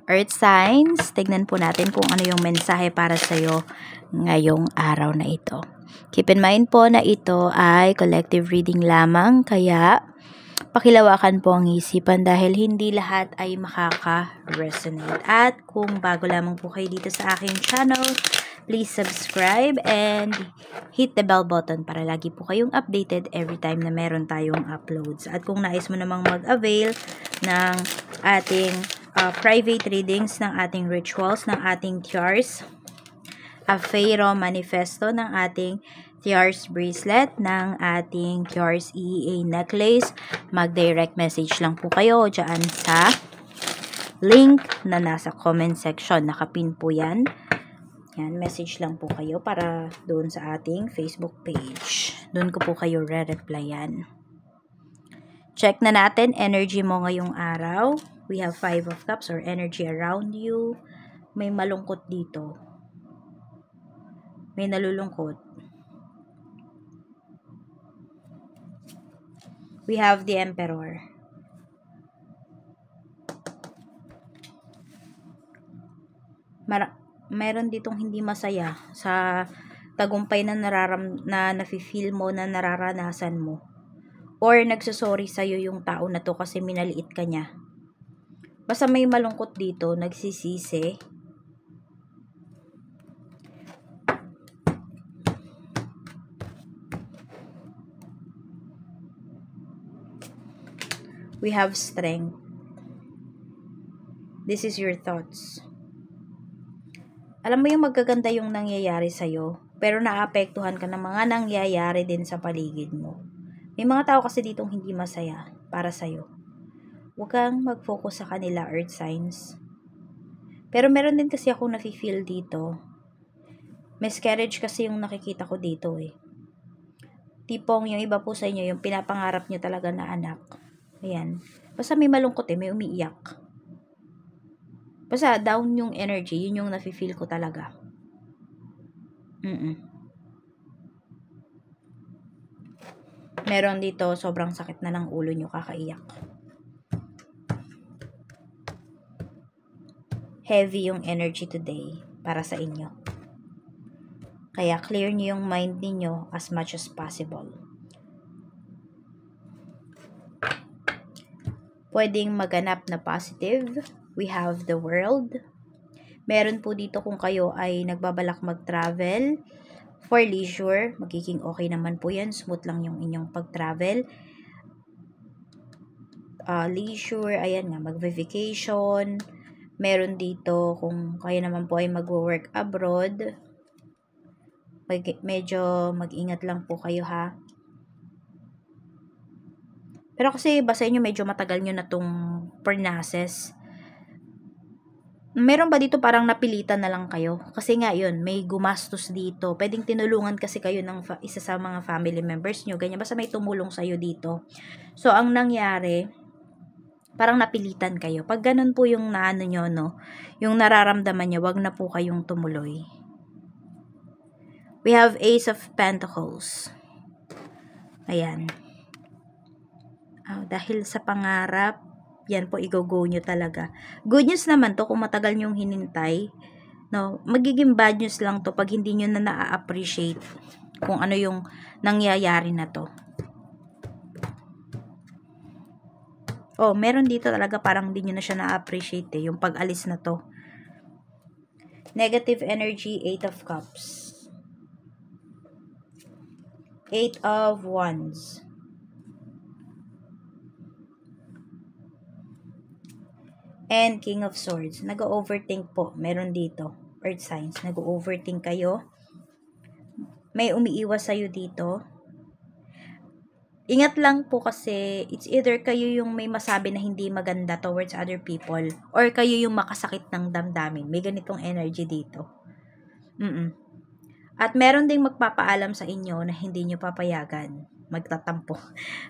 Earth signs, tignan po natin kung ano yung mensahe para sa'yo ngayong araw na ito. Keep in mind po na ito ay collective reading lamang, kaya pakilawakan po ang isipan dahil hindi lahat ay makaka-resonate. At kung bago lamang po kayo dito sa aking channel, please subscribe and hit the bell button para lagi po kayong updated every time na meron tayong uploads. At kung nais mo namang mag-avail ng ating private readings, ng ating rituals, ng ating tiars, Afeiro Manifesto, ng ating tiars bracelet, ng ating tiars EEA necklace, mag-direct message lang po kayo dyan sa link na nasa comment section. Nakapin po yan. Yan, message lang po kayo para doon sa ating Facebook page. Doon ko po kayo re-replyan. Check na natin energy mo ngayong araw. We have 5 of Cups or energy around you. May malungkot dito. May nalulungkot. We have the Emperor. Meron ditong hindi masaya sa tagumpay na nafe-feel mo, na nararanasan mo. Or nagsusorry sa'yo yung tao na to kasi minaliit ka niya. Basta may malungkot dito, nagsisisi. We have strength. This is your thoughts. Alam mo yung magaganda yung nangyayari sa'yo, pero naapektuhan ka ng mga nangyayari din sa paligid mo. May mga tao kasi ditong hindi masaya para sa'yo. Huwag kang mag-focus sa kanila, earth signs. Pero meron din kasi akong nafe-feel dito. Miscarriage kasi yung nakikita ko dito eh. Tipong yung iba po sa inyo, yung pinapangarap nyo talaga na anak. Ayan. Basta may malungkot eh, may umiiyak. Basta down yung energy, yun yung nafe-feel ko talaga. Meron dito, sobrang sakit na ng ulo nyo, kakaiyak. Heavy yung energy today para sa inyo. Kaya clear nyo yung mind ninyo as much as possible. Pwedeng maganap na positive. We have the World. Meron po dito kung kayo ay nagbabalak mag-travel for leisure, magiging okay naman po yan. Smooth lang yung inyong pag-travel. Leisure, ayan nga, mag-vacation. Meron dito kung kayo naman po ay mag-work abroad. Medyo mag-ingat lang po kayo ha. Pero kasi basta inyo medyo matagal nyo na tong pernases. Meron ba dito parang napilitan na lang kayo? Kasi nga yun, may gumastos dito. Pwedeng tinulungan kasi kayo ng isa sa mga family members nyo. Ganyan, basta may tumulong sa'yo dito. So, ang nangyari, parang napilitan kayo. Pag ganun po yung naano nyo, no? Yung nararamdaman nyo, wag na po kayong tumuloy. We have Ace of Pentacles. Ayan. Dahil sa pangarap, yan po, i-go nyo talaga. Good news naman to kung matagal nyong hinintay. No, magiging bad news lang to pag hindi nyo na na-appreciate kung ano yung nangyayari na to. Meron dito talaga parang hindi nyo na siya na-appreciate eh, yung pag-alis na to. Negative energy, 8 of Cups. 8 of Wands. And King of Swords. Nag-overthink po. Meron dito. Earth signs. Nag-overthink kayo. May umiiwas sa'yo dito. Ingat lang po kasi it's either kayo yung may masabi na hindi maganda towards other people or kayo yung makasakit ng damdamin. May ganitong energy dito. At meron ding magpapaalam sa inyo na hindi nyo papayagan. Magtatampo.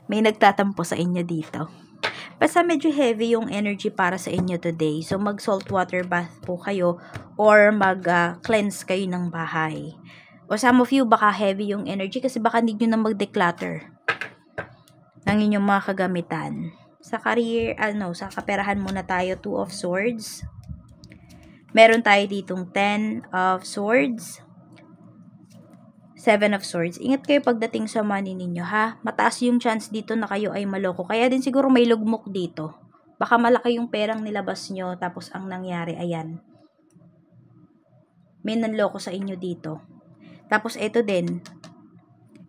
May nagtatampo sa inyo dito. Basta medyo heavy yung energy para sa inyo today. So, mag saltwater bath po kayo or mag-cleanse kayo ng bahay. O some of you, baka heavy yung energy kasi baka need nyo na mag-declutter ng inyong mga kagamitan. Sa career, sa kaperahan muna tayo, 2 of Swords. Meron tayo ditong 10 of Swords, 7 of Swords. Ingat kayo pagdating sa money ninyo, ha? Mataas yung chance dito na kayo ay maloko. Kaya din siguro may lugmok dito. Baka malaki yung perang nilabas nyo, tapos ang nangyari, ayan. May nanloko sa inyo dito. Tapos ito din.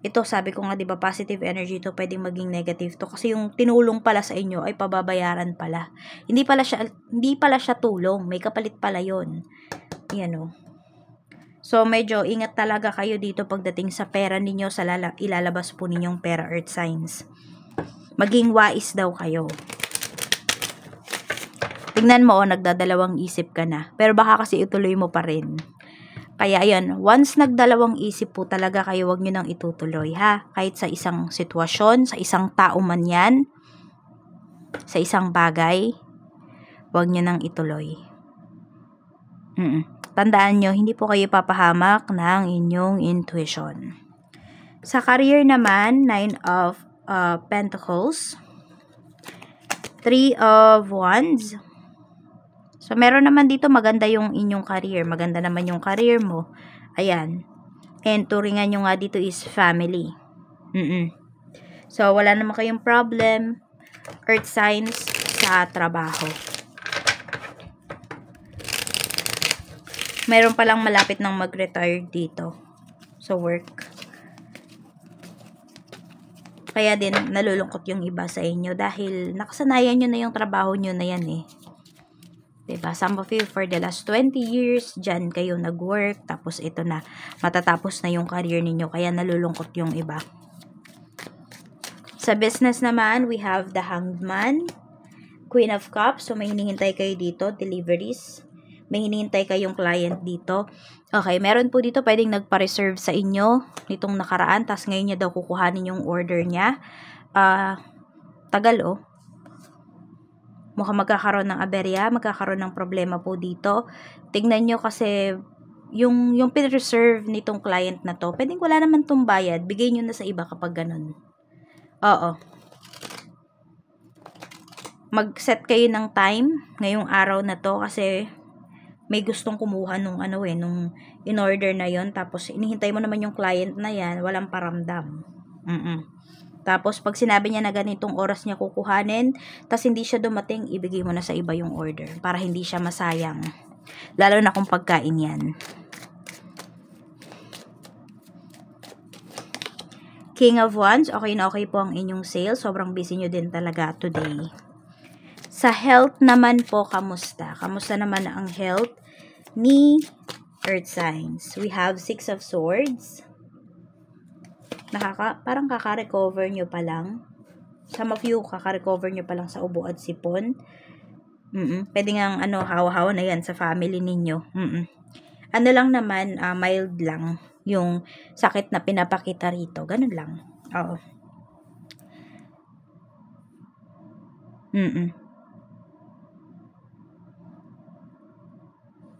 Ito, sabi ko nga, diba, positive energy to, pwedeng maging negative to. Kasi yung tinulong pala sa inyo ay pababayaran pala. Hindi pala siya tulong. May kapalit pala yon. Yan o. So, medyo ingat talaga kayo dito pagdating sa pera ninyo, sa ilalabas po ninyong pera, earth signs. Maging wais daw kayo. Tingnan mo, nagdadalawang isip ka na. Pero baka kasi ituloy mo pa rin. Kaya ayan, once nagdalawang isip po talaga kayo, wag nyo nang itutuloy, ha? Kahit sa isang sitwasyon, sa isang tao man yan, sa isang bagay, wag nyo nang ituloy. Tandaan nyo, hindi po kayo papahamak ng inyong intuition. Sa career naman, 9 of Pentacles, 3 of Wands. So, meron naman dito maganda yung inyong career. Maganda naman yung career mo. Ayan. And turingan nyo nga dito is family. So, wala naman kayong problem, earth signs, sa trabaho. Meron palang malapit ng mag-retire dito. So, work. Kaya din, nalulungkot yung iba sa inyo dahil nakasanayan nyo na yung trabaho nyo na yan eh. Diba? Some of you, for the last 20 years, dyan kayo nag-work, tapos ito na, matatapos na yung career ninyo, kaya nalulungkot yung iba. Sa business naman, we have the Hanged Man, Queen of Cups, so may hinihintay kayo dito, deliveries, may hinihintay kayong client dito. Okay, meron po dito pwedeng nagpa-reserve sa inyo, nitong nakaraan, tas ngayon niya daw kukuhanin yung order niya. Tagal oh. Mukhang magkakaroon ng aberya, magkakaroon ng problema po dito. Tingnan nyo kasi yung pinreserve nitong client na to, pwedeng wala naman tong bayad, bigay nyo na sa iba kapag ganun. Oo. Mag-set kayo ng time ngayong araw na to kasi may gustong kumuha nung nung in-order na yon, tapos inihintay mo naman yung client na yan, walang paramdam. Tapos, pag sinabi niya na ganitong oras niya kukuhanin, tas hindi siya dumating, ibigay mo na sa iba yung order para hindi siya masayang. Lalo na kung pagkain yan. King of Wands, okay na okay po ang inyong sale. Sobrang busy nyo din talaga today. Sa health naman po, kamusta? Kamusta naman ang health ni Earth Signs? We have 6 of Swords. Parang kaka-recover nyo pa lang. Some of you, kaka-recover nyo pa lang sa ubo at sipon. Pwede nga hawa-hawa na yan sa family ninyo. Ano lang naman, mild lang yung sakit na pinapakita rito. Ganun lang. Oo.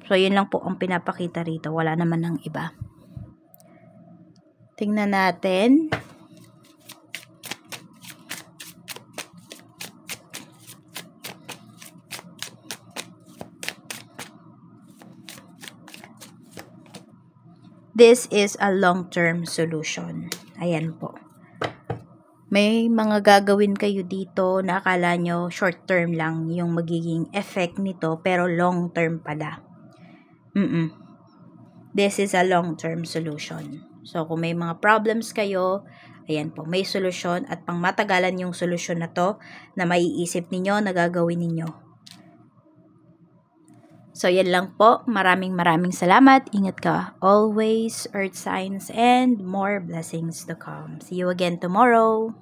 So, yun lang po ang pinapakita rito. Wala naman ng iba. Tingnan natin. This is a long-term solution. Ayan po. May mga gagawin kayo dito na akala nyo short-term lang yung magiging effect nito, pero long-term pala. This is a long-term solution. So, kung may mga problems kayo, ayan po, may solusyon at pang matagalan yung solusyon na to na maiisip ninyo na gagawin ninyo. So, yan lang po. Maraming salamat. Ingat ka always, Earth Signs, and more blessings to come. See you again tomorrow.